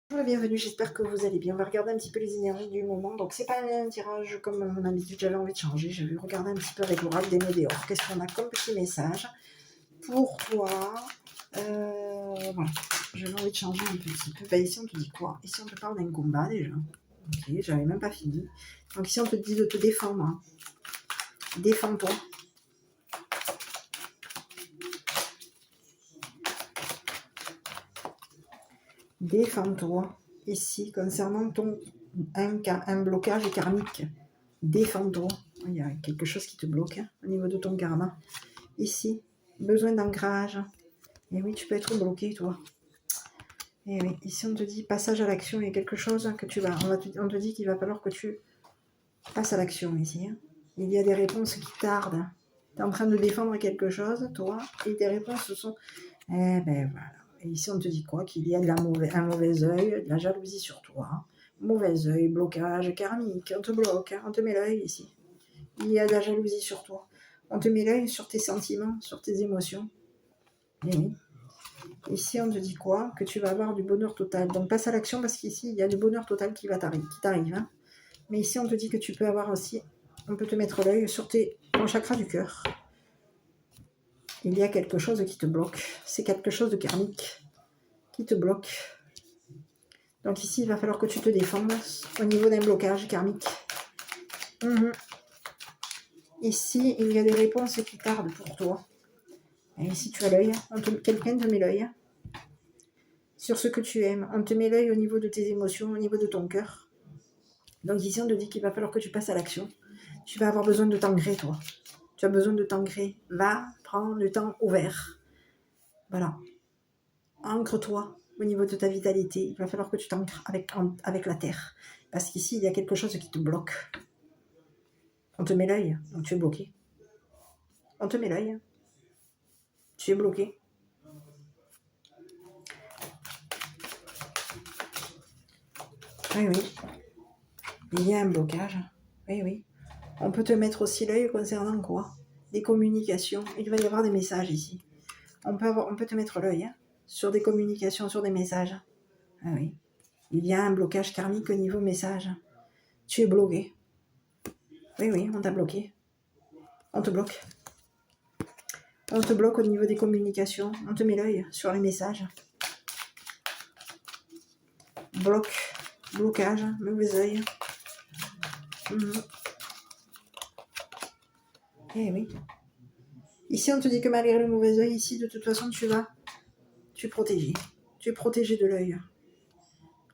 Bonjour et bienvenue, j'espère que vous allez bien. On va regarder un petit peu les énergies du moment. Donc c'est pas un tirage comme mon habitude, j'avais envie de changer. J'ai vu regarder un petit peu avec l'oracle des météores. Qu'est-ce qu'on a comme petit message pour toi? Voilà, j'avais envie de changer un petit peu. Bah, ici on te dit quoi? Ici on te parle d'un combat déjà. Ok, j'avais même pas fini. Donc ici on te dit de te défendre, hein. Défends-toi. Défends-toi. Ici, concernant un blocage karmique. Défends-toi. Il y a quelque chose qui te bloque, hein, au niveau de ton karma. Ici, besoin d'ancrage. Et oui, tu peux être bloqué, toi. Et oui, ici, on te dit passage à l'action. Il y a quelque chose que tu vas... On te dit qu'il va falloir que tu passes à l'action, ici, hein. Il y a des réponses qui tardent. Tu es en train de défendre quelque chose, toi, et tes réponses sont... Eh ben voilà. Et ici, on te dit quoi? Qu'il y a un mauvais œil, de la jalousie sur toi. Mauvais œil, blocage karmique. On te bloque, hein, on te met l'œil ici. Il y a de la jalousie sur toi. On te met l'œil sur tes sentiments, sur tes émotions. Et oui. Ici, on te dit quoi? Que tu vas avoir du bonheur total. Donc, passe à l'action parce qu'ici, il y a du bonheur total qui t'arrive. Hein. Mais ici, on te dit que tu peux avoir aussi... On peut te mettre l'œil sur ton chakra du cœur. Il y a quelque chose qui te bloque. C'est quelque chose de karmique qui te bloque. Donc ici, il va falloir que tu te défendes au niveau d'un blocage karmique. Ici, il y a des réponses qui tardent pour toi. Et ici, tu as l'œil. Quelqu'un te met l'œil sur ce que tu aimes. On te met l'œil au niveau de tes émotions, au niveau de ton cœur. Donc ici, on te dit qu'il va falloir que tu passes à l'action. Tu vas avoir besoin de t'ancrer, toi. Tu as besoin de t'ancrer. Va prendre du temps ouvert. Voilà. Ancre-toi au niveau de ta vitalité. Il va falloir que tu t'ancres avec la terre. Parce qu'ici, il y a quelque chose qui te bloque. On te met l'œil, donc tu es bloqué. On te met l'œil. Tu es bloqué. Oui, oui. Il y a un blocage. Oui, oui. On peut te mettre aussi l'œil concernant quoi? Des communications. Il va y avoir des messages ici. On peut te mettre l'œil, hein, sur des communications, sur des messages. Ah oui. Il y a un blocage karmique au niveau message. Tu es bloqué. Oui, oui, on t'a bloqué. On te bloque. On te bloque au niveau des communications. On te met l'œil sur les messages. Blocage, mauvais œil. Eh oui. Ici, on te dit que malgré le mauvais œil, ici, de toute façon, tu es protégé. Tu es protégé de l'œil.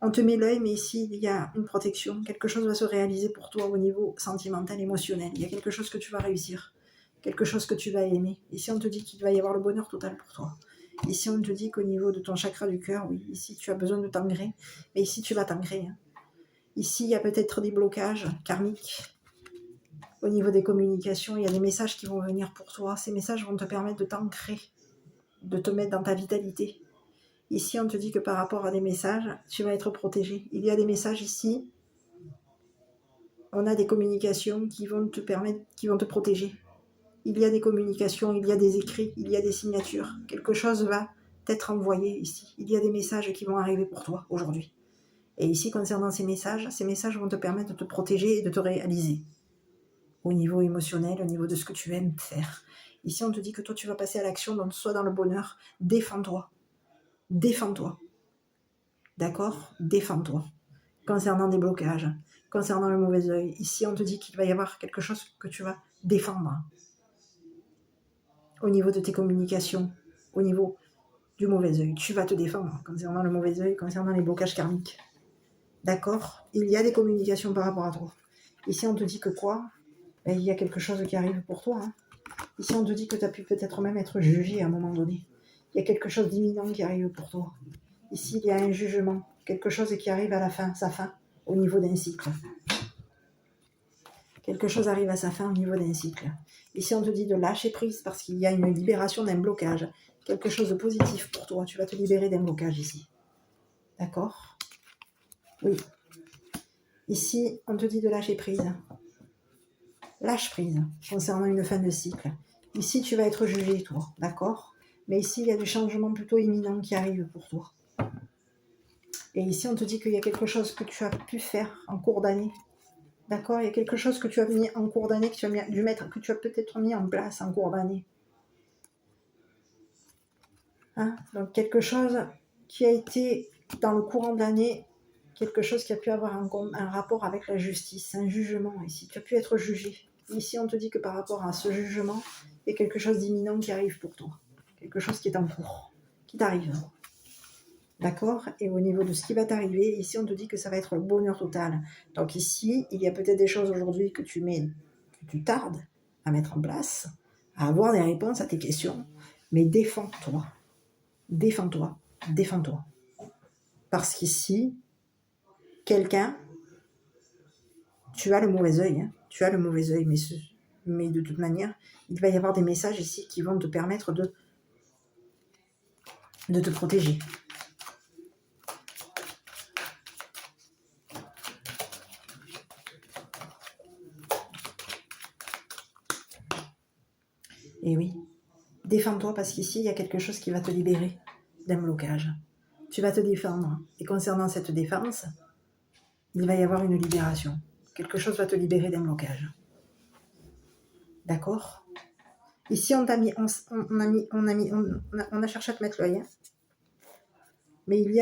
On te met l'œil, mais ici, il y a une protection. Quelque chose va se réaliser pour toi au niveau sentimental, émotionnel. Il y a quelque chose que tu vas réussir. Quelque chose que tu vas aimer. Ici, on te dit qu'il va y avoir le bonheur total pour toi. Ici, on te dit qu'au niveau de ton chakra du cœur, oui, ici, tu as besoin de t'ancrer. Mais ici, tu vas t'ancrer. Hein. Ici, il y a peut-être des blocages karmiques. Au niveau des communications, il y a des messages qui vont venir pour toi. Ces messages vont te permettre de t'ancrer, de te mettre dans ta vitalité. Ici, on te dit que par rapport à des messages, tu vas être protégé. Il y a des messages ici. On a des communications qui vont te permettre, qui vont te protéger. Il y a des communications, il y a des écrits, il y a des signatures. Quelque chose va t'être envoyé ici. Il y a des messages qui vont arriver pour toi aujourd'hui. Et ici, concernant ces messages vont te permettre de te protéger et de te réaliser. Au niveau émotionnel, au niveau de ce que tu aimes faire. Ici, on te dit que toi, tu vas passer à l'action, donc soit dans le bonheur. Défends-toi. Défends-toi. D'accord? Défends-toi. Concernant des blocages, concernant le mauvais œil. Ici, on te dit qu'il va y avoir quelque chose que tu vas défendre. Au niveau de tes communications, au niveau du mauvais œil. Tu vas te défendre concernant le mauvais œil, concernant les blocages karmiques. D'accord? Il y a des communications par rapport à toi. Ici, on te dit que quoi? Ben, il y a quelque chose qui arrive pour toi. Hein. Ici, on te dit que tu as pu peut-être même être jugé à un moment donné. Il y a quelque chose d'imminent qui arrive pour toi. Ici, il y a un jugement. Quelque chose qui arrive à la fin, sa fin, au niveau d'un cycle. Quelque chose arrive à sa fin au niveau d'un cycle. Ici, on te dit de lâcher prise parce qu'il y a une libération d'un blocage. Quelque chose de positif pour toi. Tu vas te libérer d'un blocage ici. D'accord? Oui. Ici, on te dit de lâcher prise. Lâche prise concernant une fin de cycle. Ici, tu vas être jugé, toi. D'accord? Mais ici, il y a du changement plutôt imminent qui arrive pour toi. Et ici, on te dit qu'il y a quelque chose que tu as pu faire en cours d'année. D'accord? Il y a quelque chose que tu as mis en cours d'année, que tu as dû mettre, que tu as peut-être mis en place en cours d'année. Hein? Donc, quelque chose qui a été dans le courant de l'année, quelque chose qui a pu avoir un rapport avec la justice, un jugement ici. Tu as pu être jugé. Ici, on te dit que par rapport à ce jugement, il y a quelque chose d'imminent qui arrive pour toi. Quelque chose qui est en cours, qui t'arrive. D'accord? Et au niveau de ce qui va t'arriver, ici, on te dit que ça va être le bonheur total. Donc ici, il y a peut-être des choses aujourd'hui que tu tardes à mettre en place, à avoir des réponses à tes questions, mais défends-toi. Défends-toi. Défends-toi. Parce qu'ici, quelqu'un, tu as le mauvais œil. Hein. Tu as le mauvais œil, mais de toute manière, il va y avoir des messages ici qui vont te permettre de te protéger. Et oui, défends-toi parce qu'ici, il y a quelque chose qui va te libérer d'un blocage. Tu vas te défendre. Et concernant cette défense, il va y avoir une libération. Quelque chose va te libérer d'un blocage. D'accord? Ici, on a cherché à te mettre l'œil. Hein. Mais il y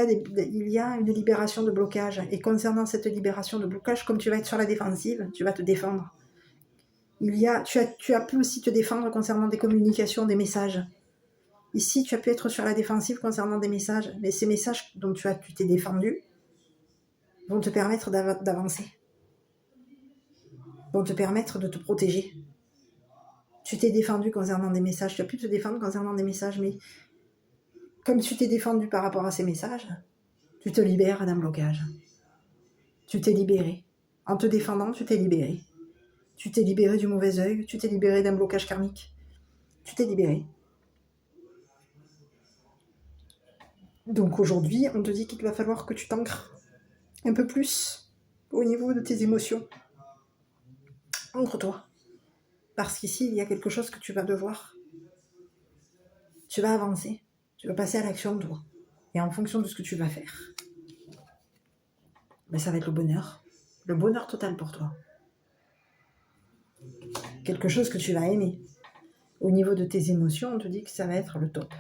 a une libération de blocage. Et concernant cette libération de blocage, comme tu vas être sur la défensive, tu vas te défendre. Tu as pu aussi te défendre concernant des communications, des messages. Ici, tu as pu être sur la défensive concernant des messages. Mais ces messages dont tu t'es défendu vont te permettre d'avancer. Vont te permettre de te protéger. Tu t'es défendu concernant des messages. Tu as pu te défendre concernant des messages, mais comme tu t'es défendu par rapport à ces messages, tu te libères d'un blocage. Tu t'es libéré. En te défendant, tu t'es libéré. Tu t'es libéré du mauvais œil, tu t'es libéré d'un blocage karmique. Tu t'es libéré. Donc aujourd'hui, on te dit qu'il va falloir que tu t'ancres un peu plus au niveau de tes émotions. Ancre-toi. Parce qu'ici, il y a quelque chose que tu vas devoir. Tu vas avancer. Tu vas passer à l'action, toi. Et en fonction de ce que tu vas faire, ben, ça va être le bonheur. Le bonheur total pour toi. Quelque chose que tu vas aimer. Au niveau de tes émotions, on te dit que ça va être le top.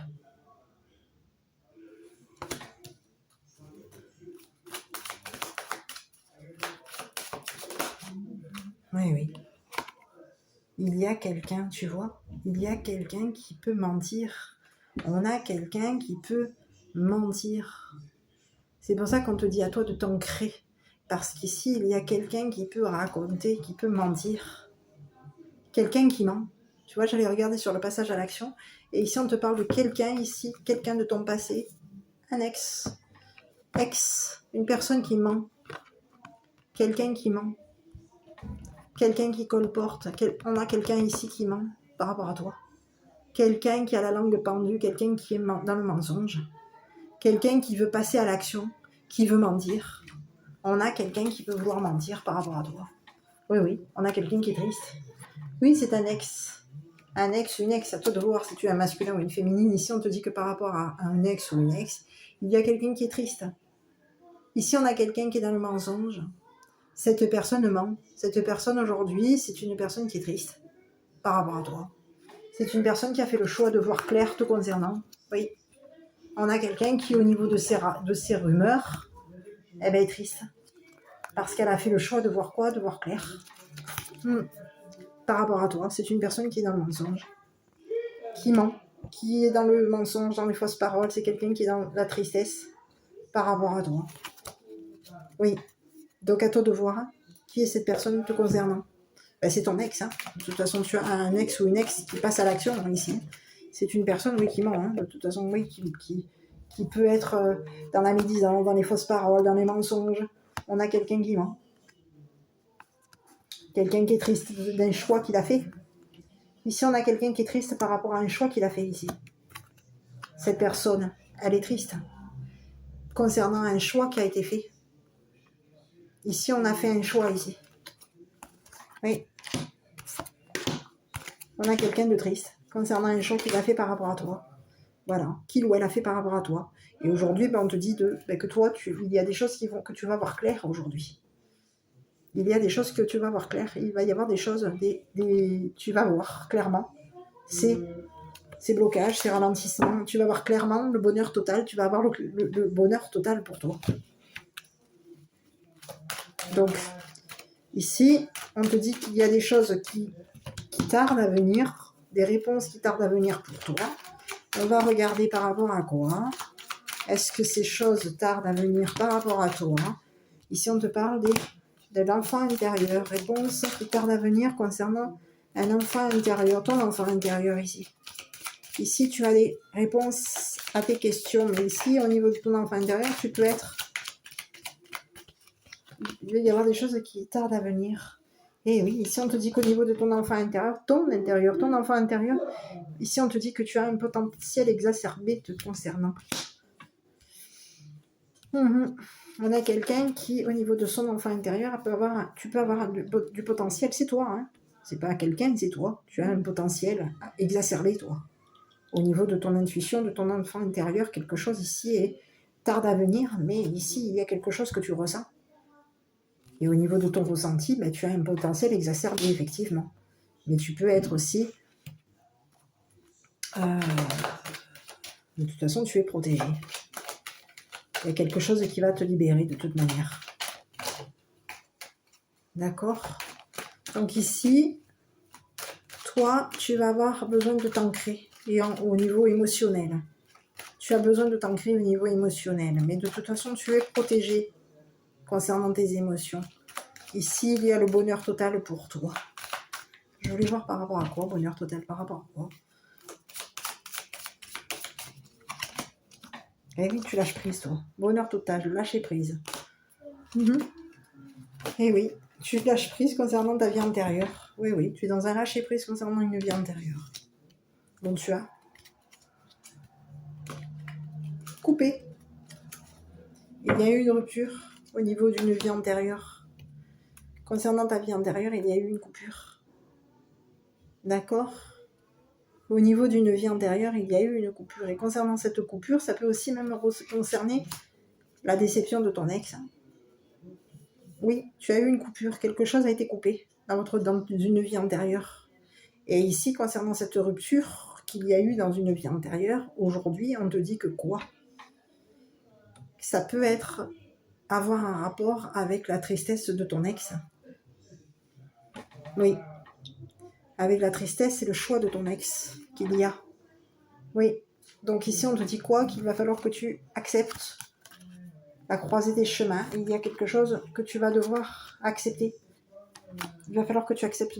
Oui, oui. Il y a quelqu'un, tu vois, il y a quelqu'un qui peut mentir. On a quelqu'un qui peut mentir. C'est pour ça qu'on te dit à toi de t'ancrer. Parce qu'ici, il y a quelqu'un qui peut raconter, qui peut mentir. Quelqu'un qui ment. Tu vois, j'allais regarder sur le passage à l'action. Et ici, on te parle de quelqu'un ici, quelqu'un de ton passé. Un ex. Une personne qui ment. Quelqu'un qui ment. Quelqu'un qui colporte. On a quelqu'un ici qui ment par rapport à toi. Quelqu'un qui a la langue pendue, quelqu'un qui est dans le mensonge. Quelqu'un qui veut passer à l'action, qui veut mentir. On a quelqu'un qui peut vouloir mentir par rapport à toi. Oui, oui, on a quelqu'un qui est triste. Oui, c'est un ex. Un ex, une ex, à toi de voir si tu es un masculin ou une féminine. Ici, on te dit que par rapport à un ex ou une ex, il y a quelqu'un qui est triste. Ici, on a quelqu'un qui est dans le mensonge. Cette personne ment. Cette personne aujourd'hui, c'est une personne qui est triste par rapport à toi. C'est une personne qui a fait le choix de voir clair te concernant. Oui. On a quelqu'un qui, au niveau de ses rumeurs, eh ben, est triste. Parce qu'elle a fait le choix de voir quoi? De voir clair. Par rapport à toi, c'est une personne qui est dans le mensonge. Qui ment. Qui est dans le mensonge, dans les fausses paroles. C'est quelqu'un qui est dans la tristesse par rapport à toi. Oui. Donc à toi de voir qui est cette personne te concernant. Ben, c'est ton ex. Hein. De toute façon, tu as un ex ou une ex qui passe à l'action ici. C'est une personne, oui, qui ment. Hein. De toute façon, oui, qui peut être dans la médisance, dans les fausses paroles, dans les mensonges. On a quelqu'un qui ment. Quelqu'un qui est triste d'un choix qu'il a fait. Ici, on a quelqu'un qui est triste par rapport à un choix qu'il a fait ici. Cette personne, elle est triste concernant un choix qui a été fait. Ici, on a fait un choix ici. Oui. On a quelqu'un de triste concernant un choix qu'il a fait par rapport à toi. Voilà. Qu'il ou elle a fait par rapport à toi. Et aujourd'hui, ben, on te dit que toi, il y a des choses que tu vas voir clair aujourd'hui. Il y a des choses que tu vas voir clair. Il va y avoir des choses, tu vas voir clairement. Ces blocages, ces ralentissements. Tu vas voir clairement le bonheur total. Tu vas avoir le bonheur total pour toi. Donc, ici, on te dit qu'il y a des choses qui tardent à venir, des réponses qui tardent à venir pour toi. On va regarder par rapport à quoi. Est-ce que ces choses tardent à venir par rapport à toi? Ici, on te parle de l'enfant intérieur. Réponse qui tarde à venir concernant un enfant intérieur, ton enfant intérieur ici. Ici, tu as des réponses à tes questions, mais ici, au niveau de ton enfant intérieur, tu peux être... Il va y avoir des choses qui tardent à venir. Et oui, ici, on te dit qu'au niveau de ton enfant intérieur, ton enfant intérieur, ici, on te dit que tu as un potentiel exacerbé te concernant. On a quelqu'un qui, au niveau de son enfant intérieur, tu peux avoir du potentiel, c'est toi, hein. C'est pas quelqu'un, c'est toi. Tu as un potentiel exacerbé, toi. Au niveau de ton intuition, de ton enfant intérieur, quelque chose ici tarde à venir, mais ici, il y a quelque chose que tu ressens. Et au niveau de ton ressenti, ben, tu as un potentiel exacerbé, effectivement. Mais tu peux être aussi... de toute façon, tu es protégé. Il y a quelque chose qui va te libérer de toute manière. D'accord? Donc ici, toi, tu vas avoir besoin de t'ancrer au niveau émotionnel. Tu as besoin de t'ancrer au niveau émotionnel. Mais de toute façon, tu es protégé concernant tes émotions. Ici, il y a le bonheur total pour toi. Je voulais voir par rapport à quoi, bonheur total, par rapport à quoi? Eh oui, tu lâches prise, toi. Bonheur total, lâcher prise. Eh oui, tu lâches prise concernant ta vie antérieure. Oui, oui, tu es dans un lâcher prise concernant une vie antérieure. Donc tu as coupé. Il y a eu une rupture au niveau d'une vie antérieure. Concernant ta vie antérieure, il y a eu une coupure. D'accord? Au niveau d'une vie antérieure, il y a eu une coupure. Et concernant cette coupure, ça peut aussi même concerner la déception de ton ex. Oui, tu as eu une coupure. Quelque chose a été coupé dans une vie antérieure. Et ici, concernant cette rupture qu'il y a eu dans une vie antérieure, aujourd'hui, on te dit que quoi? Ça peut avoir un rapport avec la tristesse de ton ex. Oui. Avec la tristesse et le choix de ton ex qu'il y a. Oui. Donc ici, on te dit quoi? Qu'il va falloir que tu acceptes la croisée des chemins. Il y a quelque chose que tu vas devoir accepter. Il va falloir que tu acceptes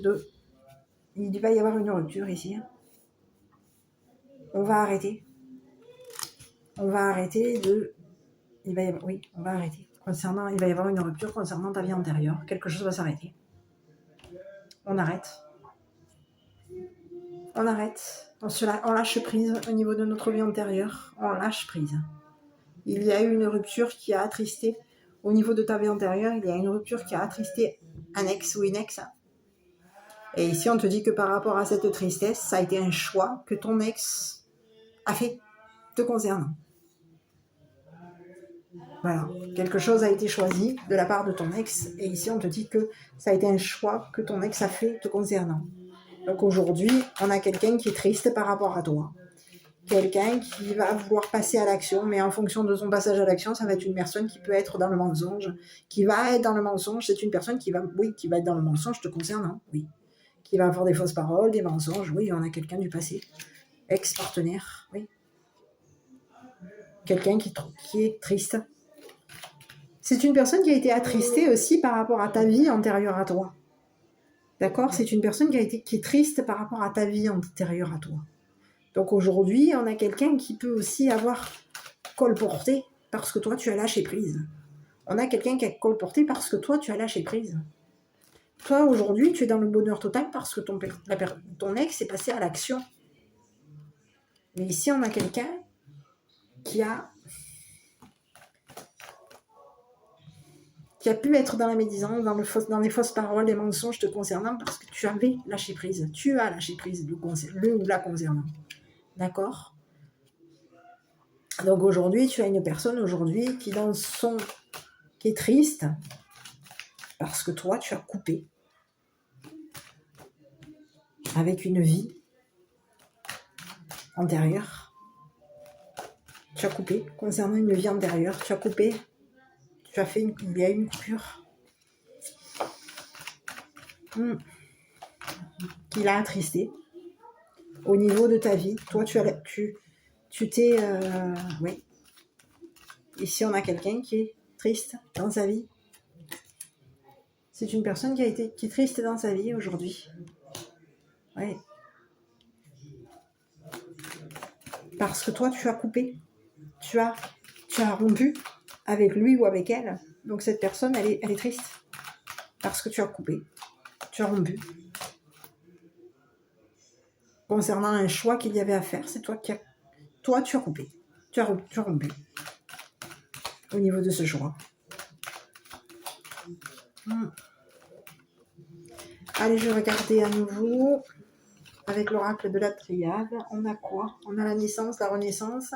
il va y avoir une rupture ici. On va arrêter. On va arrêter on va arrêter. Il va y avoir une rupture concernant ta vie antérieure. Quelque chose va s'arrêter. On arrête. On arrête. On lâche prise au niveau de notre vie antérieure. On lâche prise. Il y a eu une rupture qui a attristé au niveau de ta vie antérieure. Il y a une rupture qui a attristé un ex ou une ex. Et ici, on te dit que par rapport à cette tristesse, ça a été un choix que ton ex a fait te concernant. Voilà, quelque chose a été choisi de la part de ton ex. Et ici, on te dit que ça a été un choix que ton ex a fait te concernant. Donc aujourd'hui, on a quelqu'un qui est triste par rapport à toi. Quelqu'un qui va vouloir passer à l'action, mais en fonction de son passage à l'action, ça va être une personne qui peut être dans le mensonge. Qui va être dans le mensonge, c'est une personne qui va être dans le mensonge te concernant, oui. Qui va avoir des fausses paroles, des mensonges, oui, on a quelqu'un du passé. Ex-partenaire, oui. Quelqu'un qui est triste. C'est une personne qui a été attristée aussi par rapport à ta vie antérieure à toi. D'accord? C'est une personne qui est triste par rapport à ta vie antérieure à toi. Donc aujourd'hui, on a quelqu'un qui peut aussi avoir colporté parce que toi, tu as lâché prise. On a quelqu'un qui a colporté parce que toi, tu as lâché prise. Toi, aujourd'hui, tu es dans le bonheur total parce que ton ex est passé à l'action. Mais ici, on a quelqu'un qui a pu être dans la médisance, dans les fausses paroles, les mensonges te concernant parce que tu avais lâché prise. Tu as lâché prise le ou la concernant. D'accord? Donc aujourd'hui, tu as une personne aujourd'hui qui est triste parce que toi, tu as coupé avec une vie antérieure. Tu as coupé concernant une vie antérieure. Tu as coupé. Il y a une coupure qui l'a attristé au niveau de ta vie. Toi, tu t'es... oui. Ici, on a quelqu'un qui est triste dans sa vie. C'est une personne qui est triste dans sa vie aujourd'hui. Oui. Parce que toi, tu as coupé. Tu as rompu avec lui ou avec elle. Donc cette personne, elle est triste. Parce que tu as coupé. Tu as rompu. Concernant un choix qu'il y avait à faire, c'est toi tu as coupé. Tu as rompu. Au niveau de ce choix. Allez, je vais regarder à nouveau. Avec l'oracle de la triade, on a quoi? On a la naissance, la renaissance.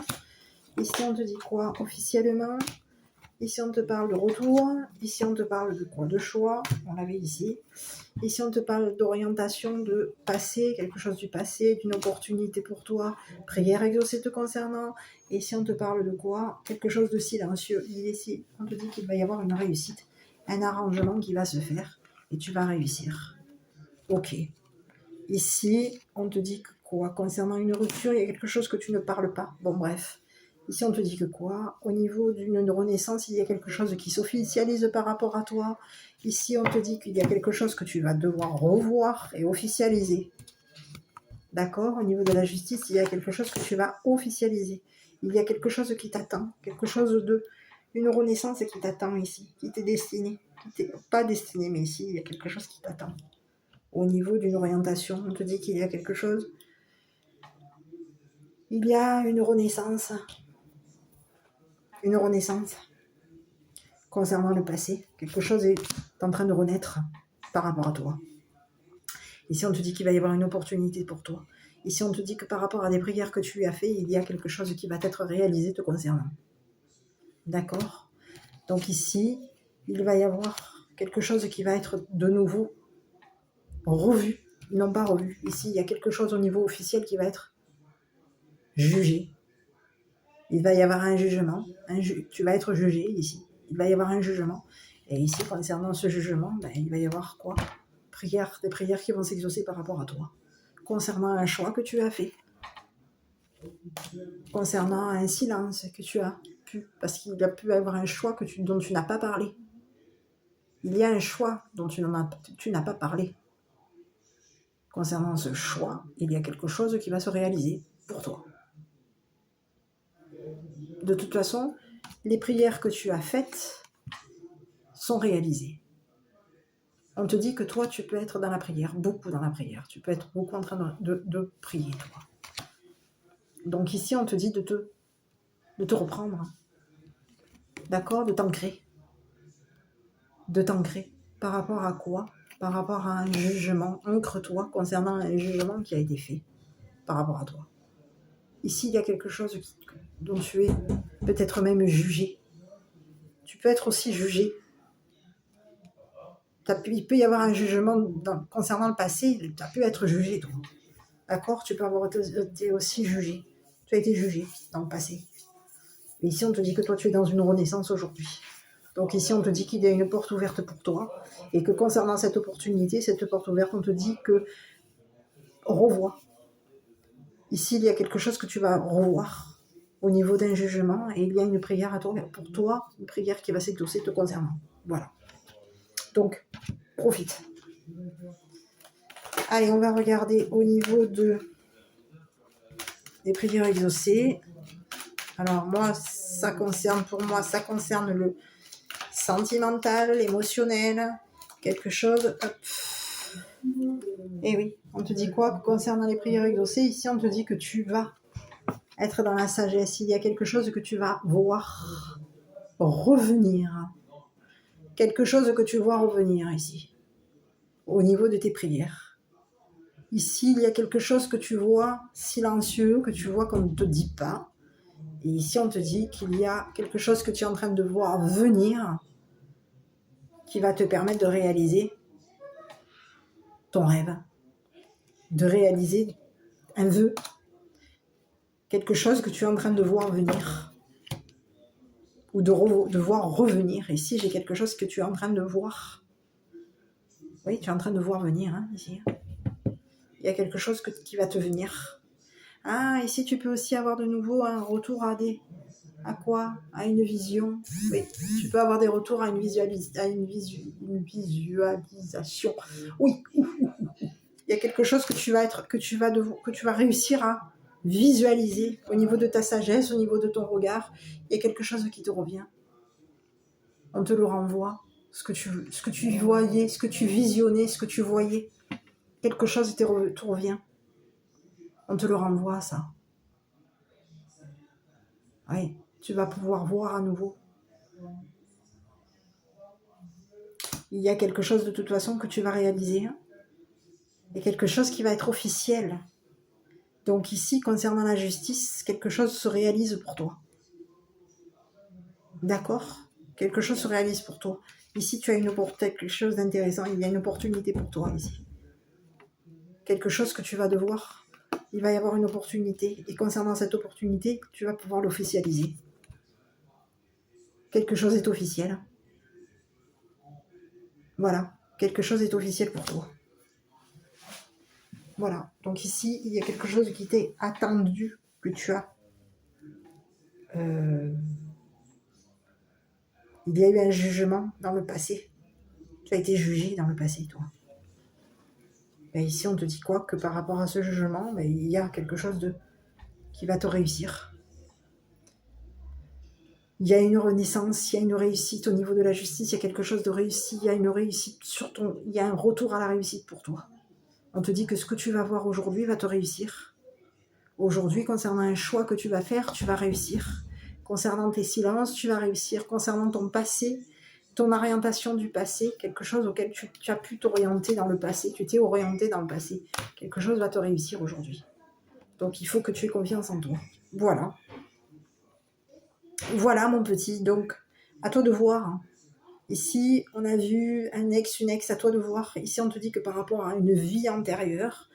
Ici, on te dit quoi officiellement? Ici, on te parle de retour. Ici, on te parle de quoi? De choix. On l'avait ici. Ici, on te parle d'orientation, de passé, quelque chose du passé, d'une opportunité pour toi, prière exaucée te concernant. Et ici, on te parle de quoi? Quelque chose de silencieux. Ici, on te dit qu'il va y avoir une réussite, un arrangement qui va se faire et tu vas réussir. Ok. Ici, on te dit que quoi? Concernant une rupture, il y a quelque chose que tu ne parles pas. Bon, bref. Ici, on te dit que quoi? Au niveau d'une renaissance, il y a quelque chose qui s'officialise par rapport à toi. Ici, on te dit qu'il y a quelque chose que tu vas devoir revoir et officialiser. D'accord? Au niveau de la justice, il y a quelque chose que tu vas officialiser. Il y a quelque chose qui t'attend. Une renaissance qui t'attend ici, qui t'est destinée. Pas destinée, mais ici, il y a quelque chose qui t'attend. Au niveau d'une orientation, on te dit qu'il y a quelque chose. Il y a une renaissance. Une renaissance concernant le passé. Quelque chose est en train de renaître par rapport à toi. Ici, on te dit qu'il va y avoir une opportunité pour toi. Ici, on te dit que par rapport à des prières que tu lui as fait, il y a quelque chose qui va être réalisé te concernant. D'accord? Donc ici, il va y avoir quelque chose qui va être de nouveau revu. Non pas revu. Ici, il y a quelque chose au niveau officiel qui va être jugé. Il va y avoir un jugement. Tu vas être jugé ici. Il va y avoir un jugement. Et ici, concernant ce jugement, il va y avoir quoi? Des prières qui vont s'exaucer par rapport à toi. Concernant un choix que tu as fait. Concernant un silence que tu as pu. Parce qu'il a pu y avoir un choix dont tu n'as pas parlé. Il y a un choix dont tu n'as pas parlé. Concernant ce choix, il y a quelque chose qui va se réaliser pour toi. De toute façon, les prières que tu as faites sont réalisées. On te dit que toi, tu peux être dans la prière, beaucoup dans la prière. Tu peux être beaucoup en train de prier, toi. Donc ici, on te dit de te reprendre. D'accord? De t'ancrer. De t'ancrer. Par rapport à quoi? Par rapport à un jugement. Ancre-toi concernant un jugement qui a été fait par rapport à toi. Ici, il y a quelque chose dont tu es peut-être même jugé. Tu peux être aussi jugé. Il peut y avoir un jugement concernant le passé, tu as pu être jugé, toi. D'accord? Tu peux avoir été aussi jugé. Tu as été jugé dans le passé. Et ici, on te dit que toi, tu es dans une renaissance aujourd'hui. Donc ici, on te dit qu'il y a une porte ouverte pour toi. Et que concernant cette opportunité, cette porte ouverte, on te dit que revois. Ici, il y a quelque chose que tu vas revoir au niveau d'un jugement. Et il y a une prière pour toi, une prière qui va s'exaucer te concernant. Voilà. Donc, profite. Allez, on va regarder au niveau des prières exaucées. Alors moi, ça concerne le sentimental, l'émotionnel, quelque chose. Hop. Et oui, on te dit quoi concernant les prières exaucées? Ici, on te dit que tu vas être dans la sagesse. Il y a quelque chose que tu vas voir revenir. Quelque chose que tu vois revenir ici, au niveau de tes prières. Ici, il y a quelque chose que tu vois silencieux, que tu vois qu'on ne te dit pas. Et ici, on te dit qu'il y a quelque chose que tu es en train de voir venir qui va te permettre de réaliser ton rêve, de réaliser un vœu, quelque chose que tu es en train de voir venir ou de voir revenir. Ici, j'ai quelque chose que tu es en train de voir. Oui, tu es en train de voir venir, hein, ici. Il y a quelque chose qui va te venir. Ah, ici, tu peux aussi avoir de nouveau un retour à quoi? À une vision. Oui, tu peux avoir des retours à une visualisation. Oui. Il y a quelque chose que tu vas réussir à visualiser au niveau de ta sagesse, au niveau de ton regard. Il y a quelque chose qui te revient. On te le renvoie. Ce que tu voyais, ce que tu visionnais, ce que tu voyais. Quelque chose te revient. On te le renvoie, ça. Oui, tu vas pouvoir voir à nouveau. Il y a quelque chose de toute façon que tu vas réaliser. Il y a quelque chose qui va être officiel. Donc ici, concernant la justice, quelque chose se réalise pour toi. D'accord? Quelque chose se réalise pour toi. Ici, tu as quelque chose d'intéressant. Il y a une opportunité pour toi ici. Quelque chose que tu vas devoir. Il va y avoir une opportunité. Et concernant cette opportunité, tu vas pouvoir l'officialiser. Quelque chose est officiel. Voilà. Quelque chose est officiel pour toi. Voilà. Donc ici, il y a quelque chose qui t'est attendu, que tu as. Il y a eu un jugement dans le passé. Tu as été jugé dans le passé, toi. Et ici, on te dit quoi? Que par rapport à ce jugement, il y a quelque chose qui va te réussir. Il y a une renaissance, il y a une réussite au niveau de la justice, il y a quelque chose de réussi, il y a une réussite il y a un retour à la réussite pour toi. On te dit que ce que tu vas voir aujourd'hui va te réussir. Aujourd'hui, concernant un choix que tu vas faire, tu vas réussir. Concernant tes silences, tu vas réussir. Concernant ton passé, ton orientation du passé, quelque chose auquel tu as pu t'orienter dans le passé, tu t'es orienté dans le passé. Quelque chose va te réussir aujourd'hui. Donc, il faut que tu aies confiance en toi. Voilà. Voilà, mon petit. Donc, à toi de voir. Ici, on a vu un ex, une ex, à toi de voir. Ici, on te dit que par rapport à une vie antérieure,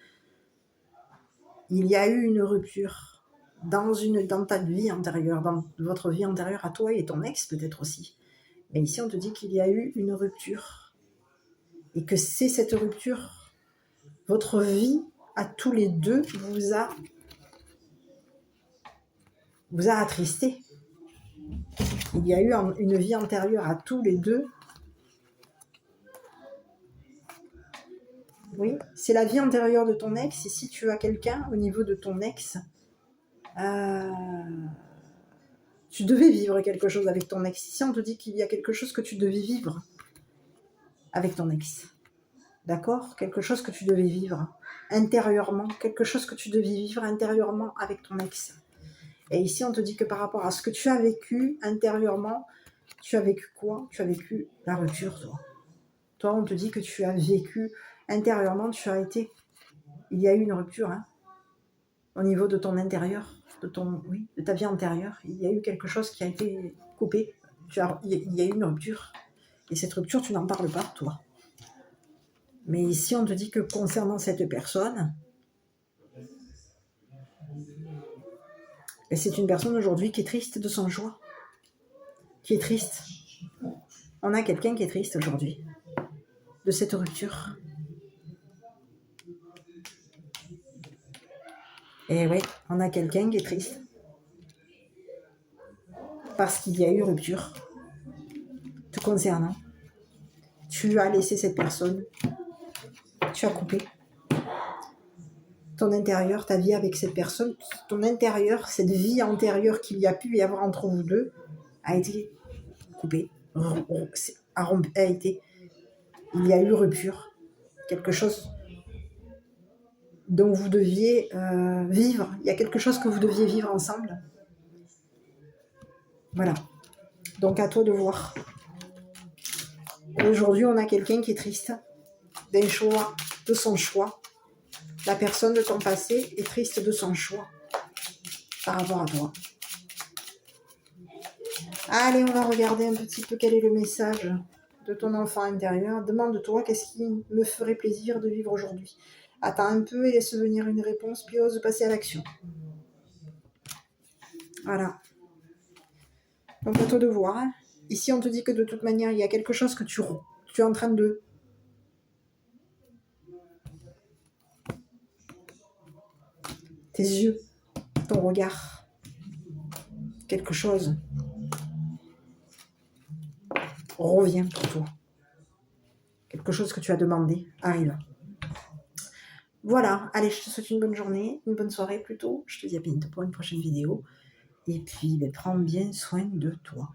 il y a eu une rupture dans ta vie antérieure, dans votre vie antérieure à toi et ton ex peut-être aussi. Mais ici, on te dit qu'il y a eu une rupture. Et que c'est cette rupture, votre vie à tous les deux vous a attristé. Il y a eu une vie antérieure à tous les deux. Oui, c'est la vie antérieure de ton ex. Et si tu as quelqu'un au niveau de ton ex, tu devais vivre quelque chose avec ton ex. Ici, on te dit qu'il y a quelque chose que tu devais vivre avec ton ex. D'accord? Quelque chose que tu devais vivre intérieurement. Quelque chose que tu devais vivre intérieurement avec ton ex. Et ici, on te dit que par rapport à ce que tu as vécu intérieurement, tu as vécu quoi? Tu as vécu la rupture, toi. Toi, on te dit que tu as vécu intérieurement, il y a eu une rupture, hein, au niveau de ton intérieur, de ta vie antérieure. Il y a eu quelque chose qui a été coupé. Il y a eu une rupture. Et cette rupture, tu n'en parles pas, toi. Mais ici, on te dit que concernant cette personne, c'est une personne aujourd'hui qui est triste de son choix. Qui est triste. On a quelqu'un qui est triste aujourd'hui de cette rupture. Et oui, on a quelqu'un qui est triste. Parce qu'il y a eu rupture te concernant. Tu as laissé cette personne. Tu as coupé ton intérieur, ta vie avec cette personne. Ton intérieur, cette vie antérieure qu'il y a pu y avoir entre vous deux, a été coupée. Il y a eu rupture. Quelque chose dont vous deviez vivre. Il y a quelque chose que vous deviez vivre ensemble. Voilà. Donc, à toi de voir. Aujourd'hui, on a quelqu'un qui est triste d'un choix, de son choix. La personne de ton passé est triste de son choix par rapport à toi. Allez, on va regarder un petit peu quel est le message de ton enfant intérieur. Demande-toi qu'est-ce qui me ferait plaisir de vivre aujourd'hui. Attends un peu et laisse venir une réponse, puis ose passer à l'action. Voilà. Donc à toi de voir. Hein. Ici, on te dit que de toute manière, il y a quelque chose que tu es en train de... Tes yeux, ton regard, quelque chose revient pour toi. Quelque chose que tu as demandé arrive. Voilà, allez, je te souhaite une bonne journée, une bonne soirée plutôt. Je te dis à bientôt pour une prochaine vidéo. Et puis, prends bien soin de toi.